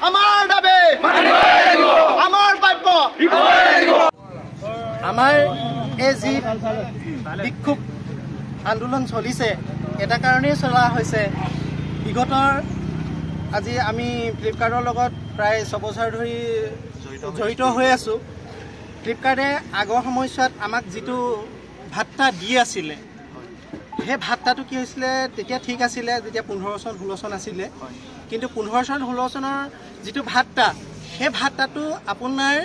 আমাৰ দাবী আমাৰ প্ৰাপ্য আমাৰ এই যি বিক্ষোভ আন্দোলন চলিছে এটা কাৰণেই চলা হৈছে বিগতৰ আজি আমি ফ্লিপকাৰ্টৰ লগত প্ৰায় 6 বছৰ ধৰি জড়িত হৈ আছো ফ্লিপকাৰ্টে আগৰ সময়ছোৱাত আমাক যিটো ভাত্তা দি আছিলে সেই ভাত্তাটো কি হৈছিলে তেতিয়া ঠিক আছিলে যেতিয়া 15 চন 16 চন আছিলে কিন্তু 15 চন 16 চনৰ যিটো ভাত্তা সেই ভাত্তাটো আপোনাৰ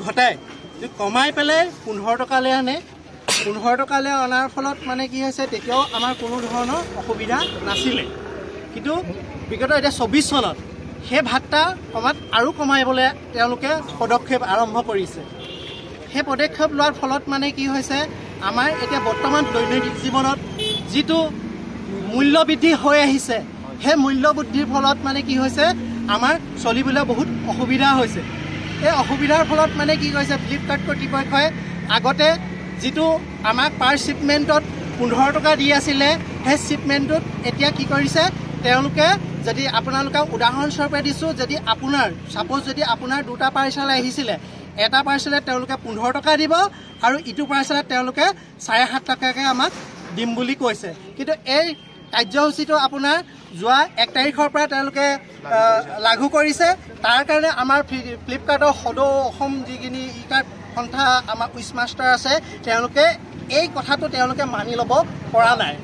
ঘটাই কমাই পেলাই 15 টকালৈ আনে 15 টকালৈ অনাৰ ফলত মানে কি হৈছে তেতিয়াও আমাৰ কোনো ধৰণৰ অসুবিধা নাছিলে কিন্তু বিগত এতিয়া 24 চনত সেই ভাত্তা আৰু কমাইবলৈ তেওঁলোকে পদক্ষেপ আৰম্ভ কৰিছে সেই পদক্ষেপ লোৱাৰ ফলত মানে কি হৈছে আমাৰ এতিয়া বৰ্তমান দৈনন্দিন জীৱনত যিটো মূল্য বৃদ্ধি হৈ আহিছে সেই মূল্য বৃদ্ধিৰ ফলত মানে কি হৈছে আমাৰ চলিবলৈ বহুত অসুবিধা হৈছে এই অসুবিধাৰ ফলত মানে কি কৈছে ফ্লিপকাৰ্ট কৰ্তৃপক্ষই আগতে যিটো আমাক পাৰ শিপমেণ্টত 15 টকা দি আছিলে সেই শিপমেণ্টত এতিয়া কি কৰিছে তেওঁলোকে যদি আপোনালোকক উদাহৰণস্বৰূপে দিছোঁ যদি আপোনাৰ সাপোজ যদি আপোনাৰ দুটা পাৰ্চেল আহিছিলে এটা পাৰ্চেলে তেওঁলোকে 15 টকা দিব আৰু ইটো পাৰ্চেলত তেওঁলোকে 7.5 টকাকৈ আমাক দিম বুলি কৈছে কিন্তু এই কাৰ্যসূচীটো আপোনাৰ যোৱা 1 তাৰিখৰ পৰা তেওঁলোকে লাগু কৰিছে তাৰ কাৰণে আমাৰ ফ্লিপকাৰ্টৰ সদৌ অসম যিখিনি ই কাৰ্ড সন্থা আমাৰ উইচমাষ্টাৰ আছে তেওঁলোকে এই কথাটো তেওঁলোকে মানি ল'ব পৰা নাই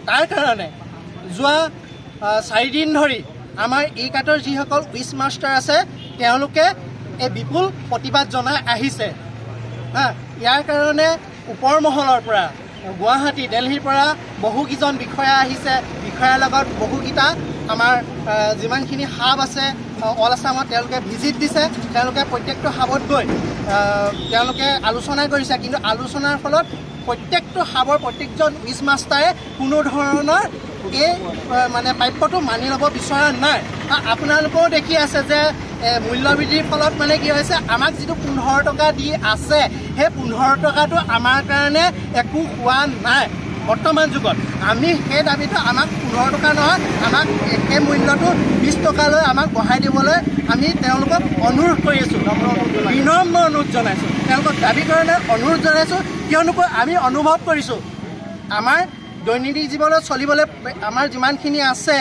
তাৰ কাৰণে যোৱা 4 দিন ধৰি আমাৰ ই কাৰ্ডৰ যিসকল উইচমাষ্টাৰ আছে তেওঁলোকে এই বিপুল প্ৰতিবাদ জনাই আহিছে ইয়াৰ কাৰণে ওপৰ মহলৰ পৰা গুৱাহাটী দিল্লীৰ পৰা বহুকেইজন বিষয়া আহিছে বিষয়াৰ লগত বহুকেইটা আমাৰ যিমানখিনি হাব আছে অল আছামত তেওঁলোকে ভিজিট দিছে তেওঁলোকে প্ৰত্যেকটো হাবত গৈ তেওঁলোকে আলোচনা কৰিছে কিন্তু আলোচনাৰ ফলত প্ৰত্যেকটো হাবৰ প্ৰত্যেকজন উইচমাষ্টাৰে কোনো ধৰণৰ এই মানে প্ৰাপ্যটো মানি ল'ব বিচৰা নাই আপোনালোকেও দেখি আছে যে মূল্যবৃদ্ধিৰ ফলত মানে কি হৈছে আমাক যিটো 15 টকা দি আছে সেই 15 টকাটো আমাৰ কাৰণে একো হোৱা নাই বৰ্তমান যুগত আমি সেই দাবীটো আমাক 15 টকা নহয় আমাক সেই মূল্যটো 20 টকালৈ আমাক বঢ়াই দিবলৈ আমি তেওঁলোকক অনুৰোধ কৰি আছোঁ বিনম্ৰ অনুৰোধ জনাইছোঁ তেওঁলোকক দাবী কাৰণে অনুৰোধ জনাইছোঁ কিয়নো আমি অনুভৱ কৰিছোঁ আমাৰ দৈনন্দিন জীৱনত চলিবলৈ আমাৰ যিমানখিনি আছে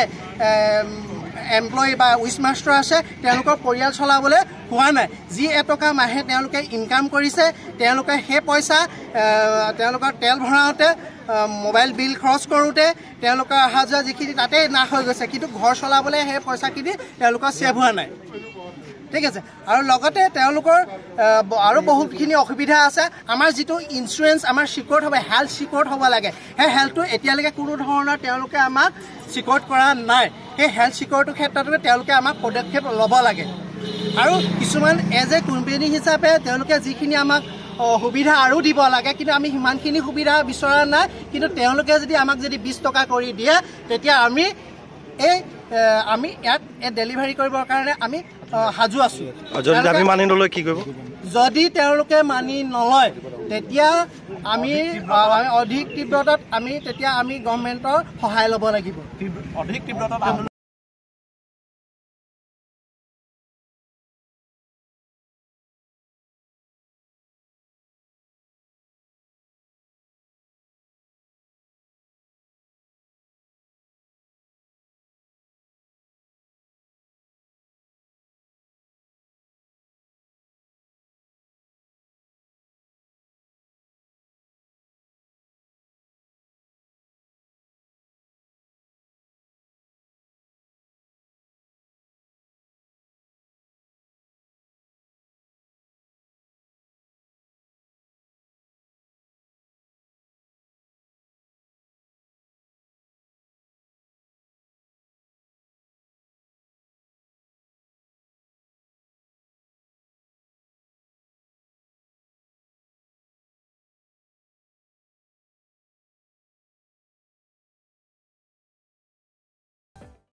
এমপ্লয়ী বা উইচমাষ্টাৰ আছে তেওঁলোকৰ পৰিয়াল চলাবলৈ হোৱা নাই যি এটকা মাহে তেওঁলোকে ইনকাম কৰিছে তেওঁলোকে সেই পইচা তেওঁলোকৰ তেল ভৰাওঁতে মোবাইল বিল খৰচ কৰোঁতে তেওঁলোকৰ অহা যোৱা যিখিনি তাতেই নাশ হৈ গৈছে কিন্তু ঘৰ চলাবলৈ সেই পইচাখিনি তেওঁলোকৰ ছেভ হোৱা নাই ঠিক আছে আৰু লগতে তেওঁলোকৰ আৰু বহুতখিনি অসুবিধা আছে আমাৰ যিটো ইঞ্চুৰেঞ্চ আমাৰ চিকিউৰ্ড হ'ব হেল্থ চিকিউৰ্ড হ'ব লাগে সেই হেল্থটো এতিয়ালৈকে কোনো ধৰণৰ তেওঁলোকে আমাক চিকিউৰ্ড কৰা নাই সেই হেল্থ চিকিউৰিটিৰ ক্ষেত্ৰতো তেওঁলোকে আমাক পদক্ষেপ ল'ব লাগে আৰু কিছুমান এজ এ কোম্পানী হিচাপে তেওঁলোকে যিখিনি আমাক সুবিধা আৰু দিব লাগে কিন্তু আমি সিমানখিনি সুবিধা বিচৰা নাই কিন্তু তেওঁলোকে যদি আমাক যদি 20 টকা কৰি দিয়ে তেতিয়া আমি ইয়াত ডেলিভাৰী কৰিবৰ কাৰণে আমি সাজু আছোঁ যদি তেওঁলোকে মানি নলয় তেতিয়া আমি অধিক তীব্ৰতাত আমি গভৰ্ণমেণ্টৰ সহায় ল'ব লাগিব অধিক তীব্ৰতাত